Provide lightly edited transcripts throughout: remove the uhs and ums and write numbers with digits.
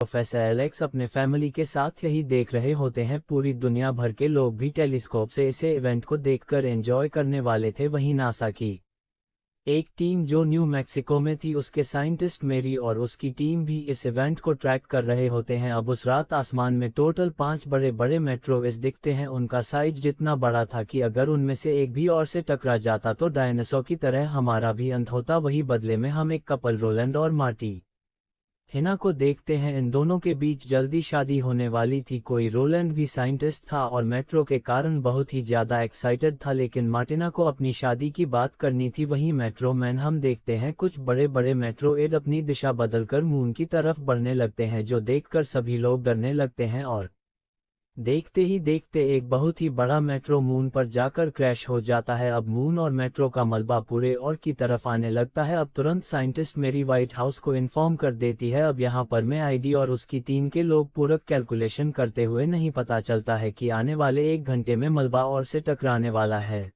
Professor Alex अपने family के साथ यही देख रहे होते हैं। पूरी दुनिया भर के लोग भी टेलीस्कोप से इसे इवेंट को देखकर एंजॉय करने वाले थे। वहीं नासा की एक टीम जो न्यू मैक्सिको में थी, उसके साइंटिस्ट मेरी और उसकी टीम भी इस इवेंट को ट्रैक कर रहे होते हैं। अब उस रात आसमान में टोटल 5 बड़े बड़े मेट्रोवेज दिखते हैं। उनका साइज जितना बड़ा था कि अगर उनमें से एक भी और से टकरा जाता तो डायनासोर की तरह हमारा भी अंत होता। वही बदले में हम एक कपल रोलैंड और मार्टी हिना को देखते हैं। इन दोनों के बीच जल्दी शादी होने वाली थी। कोई रोलैंड भी साइंटिस्ट था और मेट्रो के कारण बहुत ही ज्यादा एक्साइटेड था, लेकिन मार्टिना को अपनी शादी की बात करनी थी। वहीं मेट्रो मैन हम देखते हैं कुछ बड़े बड़े मेट्रोएड अपनी दिशा बदलकर मून की तरफ बढ़ने लगते हैं, जो देखकर सभी लोग डरने लगते हैं। और देखते ही देखते एक बहुत ही बड़ा मेट्रो मून पर जाकर क्रैश हो जाता है। अब मून और मेट्रो का मलबा पूरे और की तरफ आने लगता है। अब तुरंत साइंटिस्ट मेरी व्हाइट हाउस को इन्फॉर्म कर देती है। अब यहाँ पर मैं आईडी और उसकी टीम के लोग पूरक कैलकुलेशन करते हुए नहीं पता चलता है कि आने वाले 1 घंटे में मलबा और से टकराने वाला है,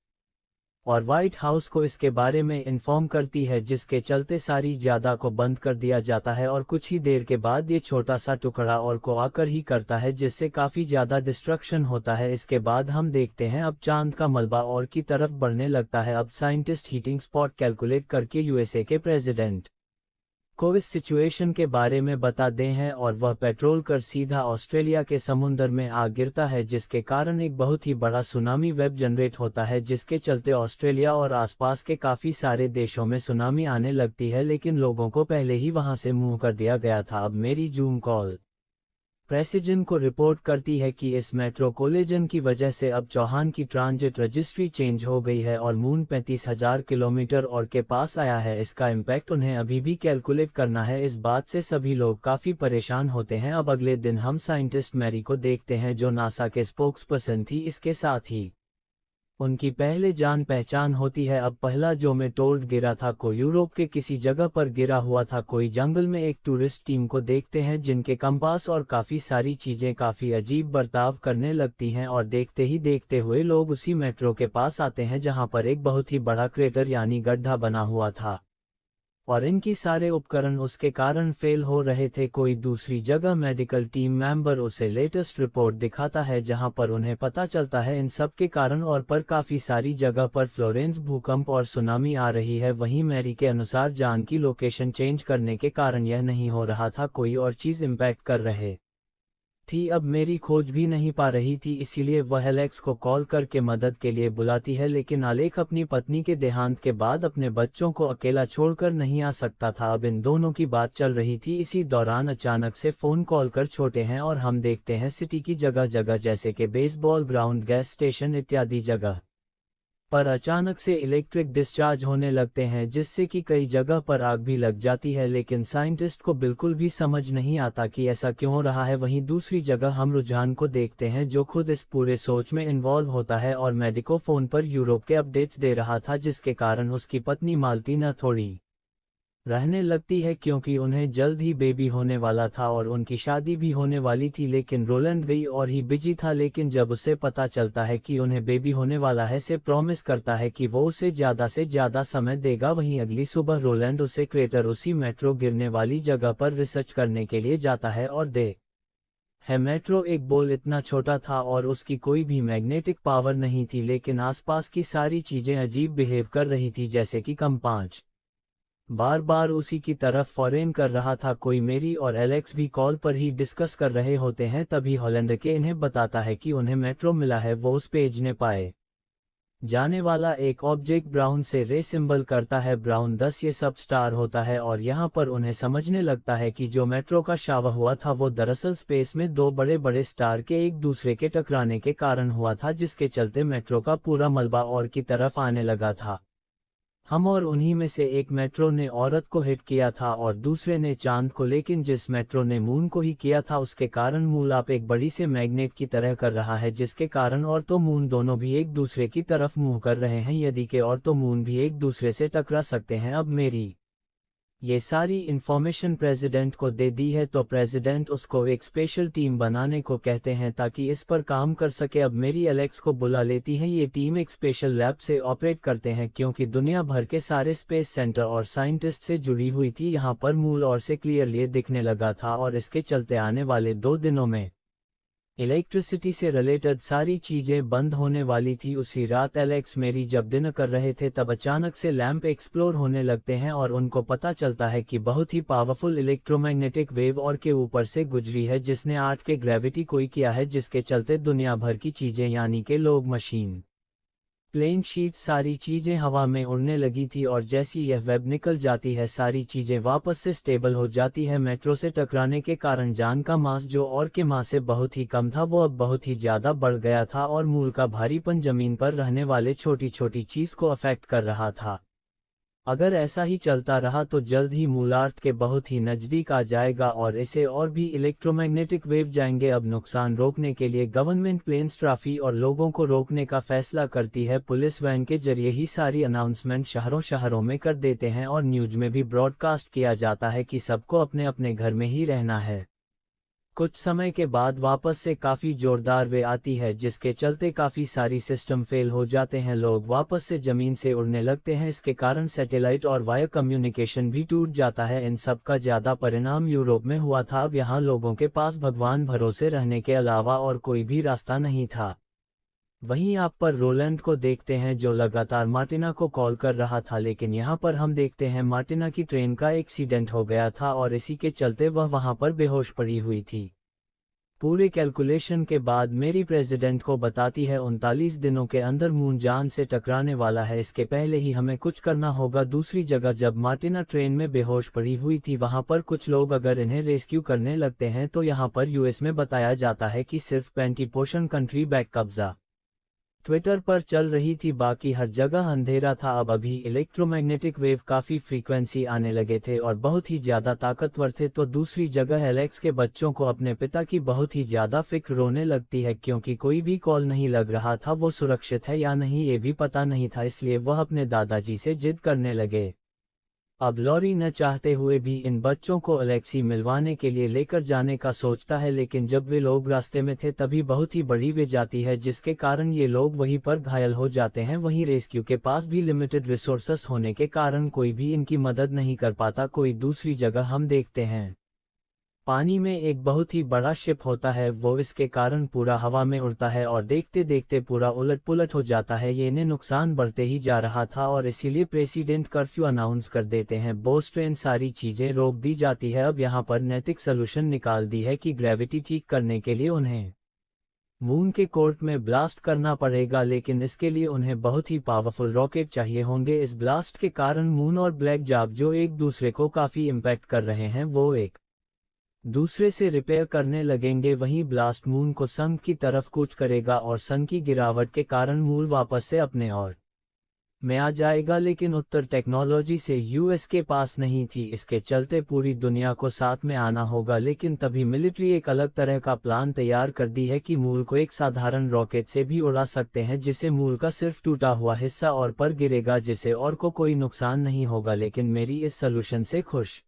और व्हाइट हाउस को इसके बारे में इन्फॉर्म करती है, जिसके चलते सारी ज्यादा को बंद कर दिया जाता है। और कुछ ही देर के बाद ये छोटा सा टुकड़ा और को आकर ही करता है, जिससे काफी ज्यादा डिस्ट्रक्शन होता है। इसके बाद हम देखते हैं अब चांद का मलबा और की तरफ बढ़ने लगता है। अब साइंटिस्ट हीटिंग स्पॉट कैलकुलेट करके यूएसए के प्रेसिडेंट को इस सिचुएशन के बारे में बता दें हैं, और वह पेट्रोल कर सीधा ऑस्ट्रेलिया के समुंदर में आ गिरता है, जिसके कारण एक बहुत ही बड़ा सुनामी वेव जनरेट होता है, जिसके चलते ऑस्ट्रेलिया और आसपास के काफी सारे देशों में सुनामी आने लगती है। लेकिन लोगों को पहले ही वहां से मूव कर दिया गया था। अब मेरी जूम कॉल प्रेसिजन को रिपोर्ट करती है कि इस मेट्रो कोलिजन की वजह से अब चौहान की ट्रांजिट रजिस्ट्री चेंज हो गई है और मून 35,000 किलोमीटर और के पास आया है। इसका इम्पैक्ट उन्हें अभी भी कैलकुलेट करना है। इस बात से सभी लोग काफी परेशान होते हैं। अब अगले दिन हम साइंटिस्ट मैरी को देखते हैं, जो नासा के स्पोक्सपर्सन थी। इसके साथ ही उनकी पहले जान पहचान होती है। अब पहला जो मेटोल्ड गिरा था कोई यूरोप के किसी जगह पर गिरा हुआ था, कोई जंगल में। एक टूरिस्ट टीम को देखते हैं जिनके कंपास और काफी सारी चीजें काफी अजीब बर्ताव करने लगती हैं, और देखते ही देखते हुए लोग उसी मेट्रो के पास आते हैं जहां पर एक बहुत ही बड़ा क्रेटर यानी गड्ढा बना हुआ था, और इनकी सारे उपकरण उसके कारण फेल हो रहे थे। कोई दूसरी जगह मेडिकल टीम मेंबर उसे लेटेस्ट रिपोर्ट दिखाता है, जहां पर उन्हें पता चलता है इन सब के कारण और पर काफी सारी जगह पर फ्लोरेंस भूकंप और सुनामी आ रही है। वहीं मैरी के अनुसार जान की लोकेशन चेंज करने के कारण यह नहीं हो रहा था, कोई और चीज इम्पैक्ट कर रहे थी। अब मेरी खोज भी नहीं पा रही थी, इसीलिए वह एलेक्स को कॉल करके मदद के लिए बुलाती है। लेकिन अलेक अपनी पत्नी के देहांत के बाद अपने बच्चों को अकेला छोड़कर नहीं आ सकता था। अब इन दोनों की बात चल रही थी, इसी दौरान अचानक से फोन कॉल कर छोटे हैं, और हम देखते हैं सिटी की जगह जगह जैसे कि बेसबॉल ग्राउंड, गैस स्टेशन इत्यादि जगह पर अचानक से इलेक्ट्रिक डिस्चार्ज होने लगते हैं, जिससे कि कई जगह पर आग भी लग जाती है। लेकिन साइंटिस्ट को बिल्कुल भी समझ नहीं आता कि ऐसा क्यों हो रहा है। वहीं दूसरी जगह हम रुझान को देखते हैं, जो खुद इस पूरे सोच में इन्वॉल्व होता है और मेडिको फोन पर यूरोप के अपडेट्स दे रहा था, जिसके कारण उसकी पत्नी मालती न थोड़ी रहने लगती है, क्योंकि उन्हें जल्द ही बेबी होने वाला था और उनकी शादी भी होने वाली थी। लेकिन रोलैंड गई और ही बिजी था, लेकिन जब उसे पता चलता है कि उन्हें बेबी होने वाला है, से प्रॉमिस करता है कि वो उसे ज्यादा से ज्यादा समय देगा। वहीं अगली सुबह रोलैंड उसे क्रेटर उसी मेट्रो गिरने वाली जगह पर रिसर्च करने के लिए जाता है, और है मेट्रो एक बॉल इतना छोटा था और उसकी कोई भी मैग्नेटिक पावर नहीं थी, लेकिन आसपास की सारी चीजें अजीब बिहेव कर रही थी, जैसे कि कम बार बार उसी की तरफ फॉरेन कर रहा था। कोई मेरी और एलेक्स भी कॉल पर ही डिस्कस कर रहे होते हैं, तभी हॉलैंड के इन्हें बताता है कि उन्हें मेट्रो मिला है। वो उस भेजने पाए जाने वाला एक ऑब्जेक्ट ब्राउन से रे सिंबल करता है। ब्राउन 10 ये सब स्टार होता है, और यहाँ पर उन्हें समझने लगता है कि जो मेट्रो का शावा हुआ था वो दरअसल स्पेस में 2 बड़े बड़े स्टार के एक दूसरे के टकराने के कारण हुआ था, जिसके चलते मेट्रो का पूरा मलबा और की तरफ आने लगा था। हम और उन्हीं में से एक मेट्रो ने औरत को हिट किया था और दूसरे ने चांद को, लेकिन जिस मेट्रो ने मून को ही किया था उसके कारण मूल आप एक बड़ी से मैग्नेट की तरह कर रहा है, जिसके कारण और तो मून दोनों भी एक दूसरे की तरफ मूव कर रहे हैं। यदि के और तो मून भी एक दूसरे से टकरा सकते हैं। अब मेरी ये सारी इन्फॉर्मेशन प्रेसिडेंट को दे दी है तो प्रेसिडेंट उसको एक स्पेशल टीम बनाने को कहते हैं ताकि इस पर काम कर सके। अब मेरी एलेक्स को बुला लेती है। ये टीम एक स्पेशल लैब से ऑपरेट करते हैं क्योंकि दुनिया भर के सारे स्पेस सेंटर और साइंटिस्ट से जुड़ी हुई थी। यहाँ पर मूल और से क्लियरली दिखने लगा था और इसके चलते आने वाले 2 दिनों में इलेक्ट्रिसिटी से रिलेटेड सारी चीजें बंद होने वाली थी। उसी रात एलेक्स मेरी जब डिनर कर रहे थे तब अचानक से लैंप एक्सप्लोर होने लगते हैं और उनको पता चलता है कि बहुत ही पावरफुल इलेक्ट्रोमैग्नेटिक वेव और के ऊपर से गुजरी है जिसने 8 के ग्रेविटी कोई किया है, जिसके चलते दुनिया भर की चीजें यानी के लोग, मशीन, प्लेन, शीट, सारी चीजें हवा में उड़ने लगी थी और जैसी यह वेब निकल जाती है सारी चीजें वापस से स्टेबल हो जाती है। मेट्रो से टकराने के कारण जान का मास जो और के मास से बहुत ही कम था वो अब बहुत ही ज्यादा बढ़ गया था और मूल का भारीपन जमीन पर रहने वाले छोटी छोटी चीज को अफेक्ट कर रहा था। अगर ऐसा ही चलता रहा तो जल्द ही मूल अर्थ के बहुत ही नजदीक आ जाएगा और इसे और भी इलेक्ट्रोमैग्नेटिक वेव जाएंगे। अब नुकसान रोकने के लिए गवर्नमेंट प्लेन्स, ट्रैफिक और लोगों को रोकने का फैसला करती है। पुलिस वैन के जरिए ही सारी अनाउंसमेंट शहरों शहरों में कर देते हैं और न्यूज में भी ब्रॉडकास्ट किया जाता है कि सबको अपने अपने घर में ही रहना है। कुछ समय के बाद वापस से काफ़ी जोरदार वे आती है जिसके चलते काफ़ी सारी सिस्टम फेल हो जाते हैं। लोग वापस से ज़मीन से उड़ने लगते हैं। इसके कारण सैटेलाइट और वायर कम्युनिकेशन भी टूट जाता है। इन सब का ज़्यादा परिणाम यूरोप में हुआ था। अब यहाँ लोगों के पास भगवान भरोसे रहने के अलावा और कोई भी रास्ता नहीं था। वहीं आप पर रोलैंड को देखते हैं जो लगातार मार्टिना को कॉल कर रहा था, लेकिन यहाँ पर हम देखते हैं मार्टिना की ट्रेन का एक्सीडेंट हो गया था और इसी के चलते वह वहाँ पर बेहोश पड़ी हुई थी। पूरे कैलकुलेशन के बाद मेरी प्रेसिडेंट को बताती है 39 दिनों के अंदर मून जान से टकराने वाला है, इसके पहले ही हमें कुछ करना होगा। दूसरी जगह जब मार्टिना ट्रेन में बेहोश पड़ी हुई थी वहां पर कुछ लोग अगर इन्हें रेस्क्यू करने लगते हैं तो यहाँ पर यूएस में बताया जाता है कि सिर्फ 20% कंट्री बैक कब्जा ट्विटर पर चल रही थी, बाकी हर जगह अंधेरा था। अब अभी इलेक्ट्रोमैग्नेटिक वेव काफ़ी फ्रीक्वेंसी आने लगे थे और बहुत ही ज़्यादा ताकतवर थे। तो दूसरी जगह एलेक्स के बच्चों को अपने पिता की बहुत ही ज़्यादा फिक्र रोने लगती है क्योंकि कोई भी कॉल नहीं लग रहा था, वो सुरक्षित है या नहीं ये भी पता नहीं था, इसलिए वह अपने दादाजी से जिद करने लगे। अब लॉरी न चाहते हुए भी इन बच्चों को अलेक्सी मिलवाने के लिए लेकर जाने का सोचता है, लेकिन जब वे लोग रास्ते में थे तभी बहुत ही बड़ी वे जाती है जिसके कारण ये लोग वहीं पर घायल हो जाते हैं। वहीं रेस्क्यू के पास भी लिमिटेड रिसोर्सेस होने के कारण कोई भी इनकी मदद नहीं कर पाता। कोई दूसरी जगह हम देखते हैं पानी में एक बहुत ही बड़ा शिप होता है, वो इसके कारण पूरा हवा में उड़ता है और देखते देखते पूरा उलट पुलट हो जाता है। ये इन्हें नुकसान बढ़ते ही जा रहा था और इसीलिए प्रेसिडेंट कर्फ्यू अनाउंस कर देते हैं। बोस ट्रेन सारी चीजें रोक दी जाती है। अब यहाँ पर नैतिक सोल्यूशन निकाल दी है कि ग्रेविटी ठीक करने के लिए उन्हें मून के कोर्ट में ब्लास्ट करना पड़ेगा, लेकिन इसके लिए उन्हें बहुत ही पावरफुल रॉकेट चाहिए होंगे। इस ब्लास्ट के कारण मून और ब्लैक जॉब जो एक दूसरे को काफी इम्पैक्ट कर रहे हैं वो एक दूसरे से रिपेयर करने लगेंगे। वहीं ब्लास्ट मून को सन की तरफ कूच करेगा और सन की गिरावट के कारण मून वापस से अपने और में आ जाएगा, लेकिन उत्तर टेक्नोलॉजी से यूएस के पास नहीं थी, इसके चलते पूरी दुनिया को साथ में आना होगा। लेकिन तभी मिलिट्री एक अलग तरह का प्लान तैयार कर दी है कि मूल को एक साधारण रॉकेट से भी उड़ा सकते हैं जिसे मूल का सिर्फ टूटा हुआ हिस्सा और पर गिरेगा जिसे और को कोई नुकसान नहीं होगा। लेकिन मेरी इस सोल्यूशन से खुश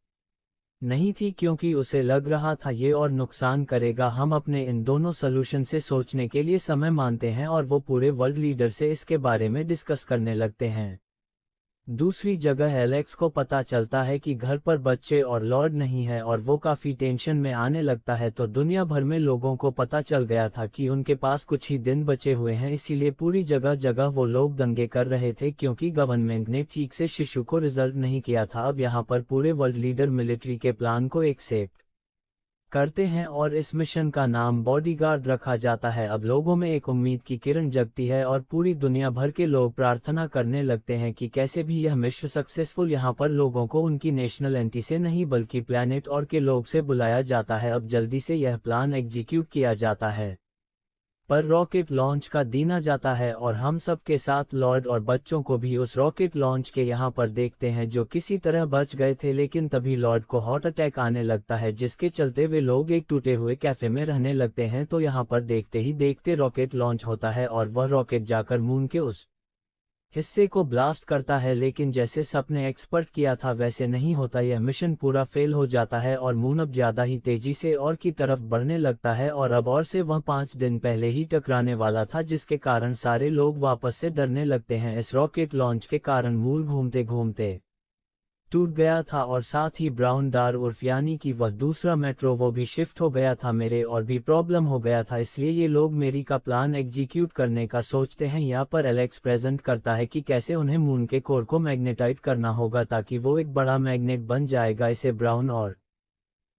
नहीं थी क्योंकि उसे लग रहा था ये और नुकसान करेगा। हम अपने इन दोनों सोल्यूशन से सोचने के लिए समय मानते हैं और वो पूरे वर्ल्ड लीडर से इसके बारे में डिस्कस करने लगते हैं। दूसरी जगह एलेक्स को पता चलता है कि घर पर बच्चे और लॉर्ड नहीं है और वो काफ़ी टेंशन में आने लगता है। तो दुनिया भर में लोगों को पता चल गया था कि उनके पास कुछ ही दिन बचे हुए हैं, इसीलिए पूरी जगह जगह वो लोग दंगे कर रहे थे क्योंकि गवर्नमेंट ने ठीक से शिशु को रिजल्ट नहीं किया था। अब यहाँ पर पूरे वर्ल्ड लीडर मिलिट्री के प्लान को एक्सेप्ट करते हैं और इस मिशन का नाम बॉडीगार्ड रखा जाता है। अब लोगों में एक उम्मीद की किरण जगती है और पूरी दुनिया भर के लोग प्रार्थना करने लगते हैं कि कैसे भी यह मिशन सक्सेसफुल। यहाँ पर लोगों को उनकी नेशनल एंटी से नहीं बल्कि प्लैनेट और के लोग से बुलाया जाता है। अब जल्दी से यह प्लान एग्जीक्यूट किया जाता है पर रॉकेट लॉन्च का दिन आ जाता है और हम सब के साथ लॉर्ड और बच्चों को भी उस रॉकेट लॉन्च के यहाँ पर देखते हैं जो किसी तरह बच गए थे। लेकिन तभी लॉर्ड को हार्ट अटैक आने लगता है जिसके चलते वे लोग एक टूटे हुए कैफे में रहने लगते हैं। तो यहाँ पर देखते ही देखते रॉकेट लॉन्च होता है और वह रॉकेट जाकर मून के उस हिस्से को ब्लास्ट करता है, लेकिन जैसे सपने एक्सपर्ट किया था वैसे नहीं होता। यह मिशन पूरा फेल हो जाता है और मून अब ज्यादा ही तेजी से और की तरफ बढ़ने लगता है, और अब और से वह 5 दिन पहले ही टकराने वाला था, जिसके कारण सारे लोग वापस से डरने लगते हैं। इस रॉकेट लॉन्च के कारण मूल घूमते घूमते टूट गया था, और साथ ही ब्राउन डार उर्फ यानी कि वह दूसरा मेट्रो वो भी शिफ्ट हो गया था। मेरे और भी प्रॉब्लम हो गया था, इसलिए ये लोग मेरी का प्लान एग्जीक्यूट करने का सोचते हैं। यहाँ पर एलेक्स प्रेजेंट करता है कि कैसे उन्हें मून के कोर को मैग्नेटाइट करना होगा ताकि वो एक बड़ा मैग्नेट बन जाएगा। इसे ब्राउन और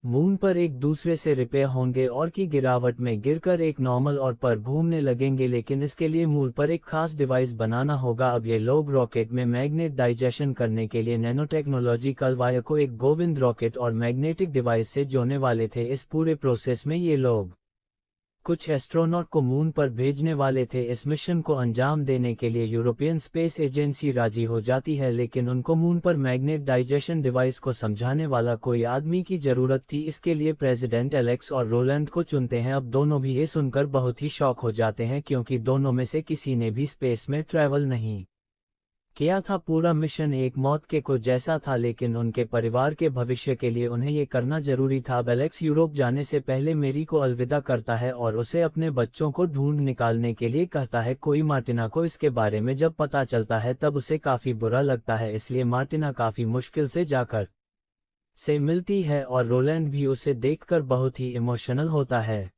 मून पर एक दूसरे से रिपेयर होंगे और की गिरावट में गिरकर एक नॉर्मल और पर घूमने लगेंगे, लेकिन इसके लिए मून पर एक खास डिवाइस बनाना होगा। अब ये लोग रॉकेट में मैग्नेट डाइजेशन करने के लिए नैनो टेक्नोलॉजिकल वायर को एक गोविंद रॉकेट और मैग्नेटिक डिवाइस से जोड़ने वाले थे। इस पूरे प्रोसेस में ये लोग कुछ एस्ट्रोनॉट को मून पर भेजने वाले थे। इस मिशन को अंजाम देने के लिए यूरोपियन स्पेस एजेंसी राजी हो जाती है, लेकिन उनको मून पर मैग्नेट डाइजेशन डिवाइस को समझाने वाला कोई आदमी की जरूरत थी। इसके लिए प्रेसिडेंट एलेक्स और रोलैंड को चुनते हैं। अब दोनों भी ये सुनकर बहुत ही शॉक हो जाते हैं, क्योंकि दोनों में से किसी ने भी स्पेस में ट्रैवल नहीं किया था। पूरा मिशन एक मौत के को जैसा था, लेकिन उनके परिवार के भविष्य के लिए उन्हें ये करना जरूरी था। अब एलेक्स यूरोप जाने से पहले मेरी को अलविदा करता है और उसे अपने बच्चों को ढूंढ निकालने के लिए कहता है। कोई मार्टिना को इसके बारे में जब पता चलता है तब उसे काफी बुरा लगता है, इसलिए मार्टिना काफी मुश्किल से जाकर से मिलती है, और रोलैंड भी उसे देखकर बहुत ही इमोशनल होता है।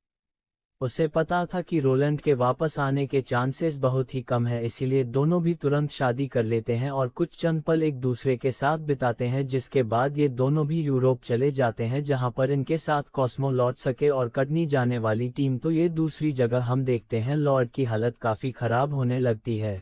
उसे पता था कि रोलैंड के वापस आने के चांसेस बहुत ही कम है, इसीलिए दोनों भी तुरंत शादी कर लेते हैं और कुछ चंद पल एक दूसरे के साथ बिताते हैं, जिसके बाद ये दोनों भी यूरोप चले जाते हैं, जहां पर इनके साथ कॉस्मो लौट सके। और कटनी जाने वाली टीम तो ये दूसरी जगह हम देखते हैं लॉर्ड की हालत काफी खराब होने लगती है।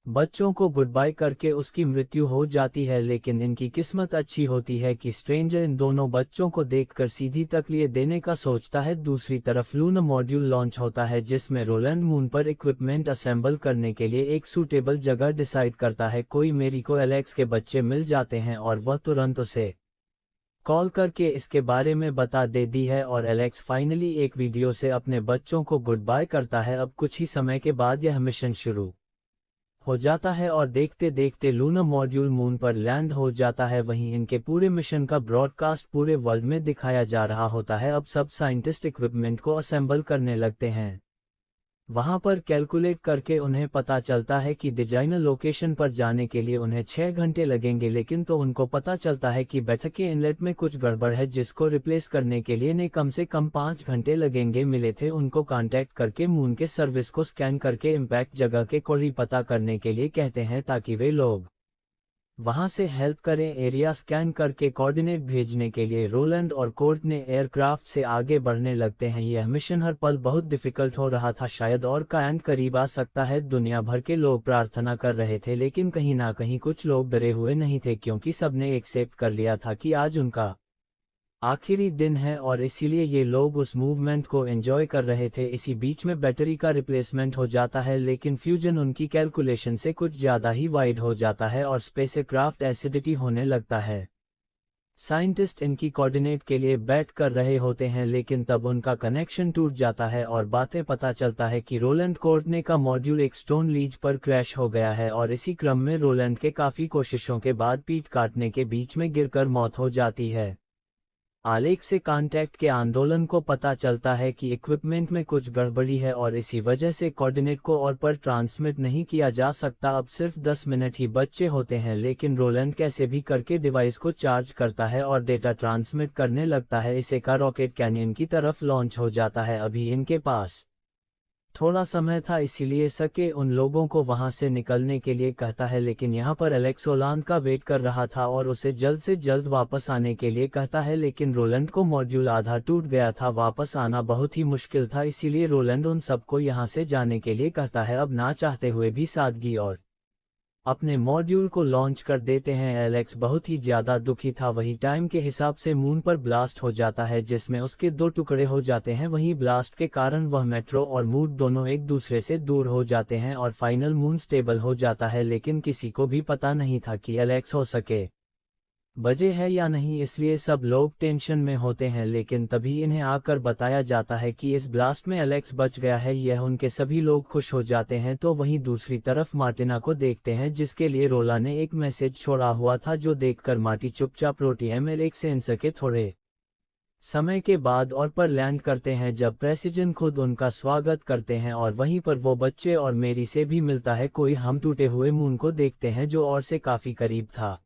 बच्चों को गुड बाय करके उसकी मृत्यु हो जाती है, लेकिन इनकी किस्मत अच्छी होती है कि स्ट्रेंजर इन दोनों बच्चों को देखकर सीधी तकलीफ देने का सोचता है। दूसरी तरफ लूना मॉड्यूल लॉन्च होता है, जिसमें रोलैंड मून पर इक्विपमेंट असेंबल करने के लिए एक सूटेबल जगह डिसाइड करता है। कोई मेरी को एलेक्स के बच्चे मिल जाते हैं और वह तुरंत उसे कॉल करके इसके बारे में बता देती है, और एलेक्स फाइनली एक वीडियो से अपने बच्चों को गुड बाय करता है। अब कुछ ही समय के बाद यह मिशन शुरू हो जाता है और देखते देखते लूना मॉड्यूल मून पर लैंड हो जाता है। वहीं इनके पूरे मिशन का ब्रॉडकास्ट पूरे वर्ल्ड में दिखाया जा रहा होता है। अब सब साइंटिस्ट इक्विपमेंट को असेंबल करने लगते हैं। वहां पर कैलकुलेट करके उन्हें पता चलता है कि डिजाइनर लोकेशन पर जाने के लिए उन्हें 6 घंटे लगेंगे, लेकिन तो उनको पता चलता है कि बैठक के इनलेट में कुछ गड़बड़ है, जिसको रिप्लेस करने के लिए ने कम से कम 5 घंटे लगेंगे। मिले थे उनको कांटेक्ट करके मून के सर्विस को स्कैन करके इम्पैक्ट जगह के कोई पता करने के लिए कहते हैं, ताकि वे लोग वहां से हेल्प करें। एरिया स्कैन करके कोऑर्डिनेट भेजने के लिए रोलैंड और कोर्ट ने एयरक्राफ्ट से आगे बढ़ने लगते हैं। यह मिशन हर पल बहुत डिफिकल्ट हो रहा था, शायद और का एंड करीब आ सकता है। दुनिया भर के लोग प्रार्थना कर रहे थे, लेकिन कहीं ना कहीं कुछ लोग डरे हुए नहीं थे, क्योंकि सबने एक्सेप्ट कर लिया था कि आज उनका आखिरी दिन है, और इसीलिए ये लोग उस मूवमेंट को एंजॉय कर रहे थे। इसी बीच में बैटरी का रिप्लेसमेंट हो जाता है, लेकिन फ्यूजन उनकी कैलकुलेशन से कुछ ज्यादा ही वाइड हो जाता है और स्पेसक्राफ्ट एसिडिटी होने लगता है। साइंटिस्ट इनकी कोऑर्डिनेट के लिए बैठ कर रहे होते हैं, लेकिन तब उनका कनेक्शन टूट जाता है और बातें पता चलता है कि रोलैंड कोर्टने का मॉड्यूल एक स्टोन लीज पर क्रैश हो गया है, और इसी क्रम में रोलैंड के काफी कोशिशों के बाद पीठ काटने के बीच में गिरकर मौत हो जाती है। आलेख से कांटेक्ट के आंदोलन को पता चलता है कि इक्विपमेंट में कुछ गड़बड़ी है, और इसी वजह से कोऑर्डिनेट को और पर ट्रांसमिट नहीं किया जा सकता। अब सिर्फ 10 मिनट ही बचे होते हैं, लेकिन रोलैंड कैसे भी करके डिवाइस को चार्ज करता है और डेटा ट्रांसमिट करने लगता है। इसे का रॉकेट कैनियन की तरफ लॉन्च हो जाता है। अभी इनके पास थोड़ा समय था, इसीलिए सके उन लोगों को वहां से निकलने के लिए कहता है, लेकिन यहाँ पर एलेक्स रोलैंड का वेट कर रहा था और उसे जल्द से जल्द वापस आने के लिए कहता है, लेकिन रोलैंड को मॉड्यूल आधा टूट गया था, वापस आना बहुत ही मुश्किल था, इसीलिए रोलैंड उन सबको यहाँ से जाने के लिए कहता है। अब ना चाहते हुए भी सादगी और अपने मॉड्यूल को लॉन्च कर देते हैं। एलेक्स बहुत ही ज्यादा दुखी था। वही टाइम के हिसाब से मून पर ब्लास्ट हो जाता है, जिसमें उसके 2 टुकड़े हो जाते हैं। वहीं ब्लास्ट के कारण वह मेट्रो और मून दोनों एक दूसरे से दूर हो जाते हैं और फाइनल मून स्टेबल हो जाता है, लेकिन किसी को भी पता नहीं था कि एलेक्स हो सके बजे है या नहीं, इसलिए सब लोग टेंशन में होते हैं। लेकिन तभी इन्हें आकर बताया जाता है कि इस ब्लास्ट में एलेक्स बच गया है। यह उनके सभी लोग खुश हो जाते हैं। तो वहीं दूसरी तरफ मार्टिना को देखते हैं, जिसके लिए रोला ने एक मैसेज छोड़ा हुआ था, जो देखकर मार्टी चुपचाप रोटीएम एलेक्स से इनसे के थोड़े समय के बाद और पर लैंड करते हैं, जब प्रेसिडेंट खुद उनका स्वागत करते हैं। और वहीं पर वो बच्चे और मेरी से भी मिलता है। कोई हम टूटे हुए मून को देखते हैं, जो और से काफी करीब था।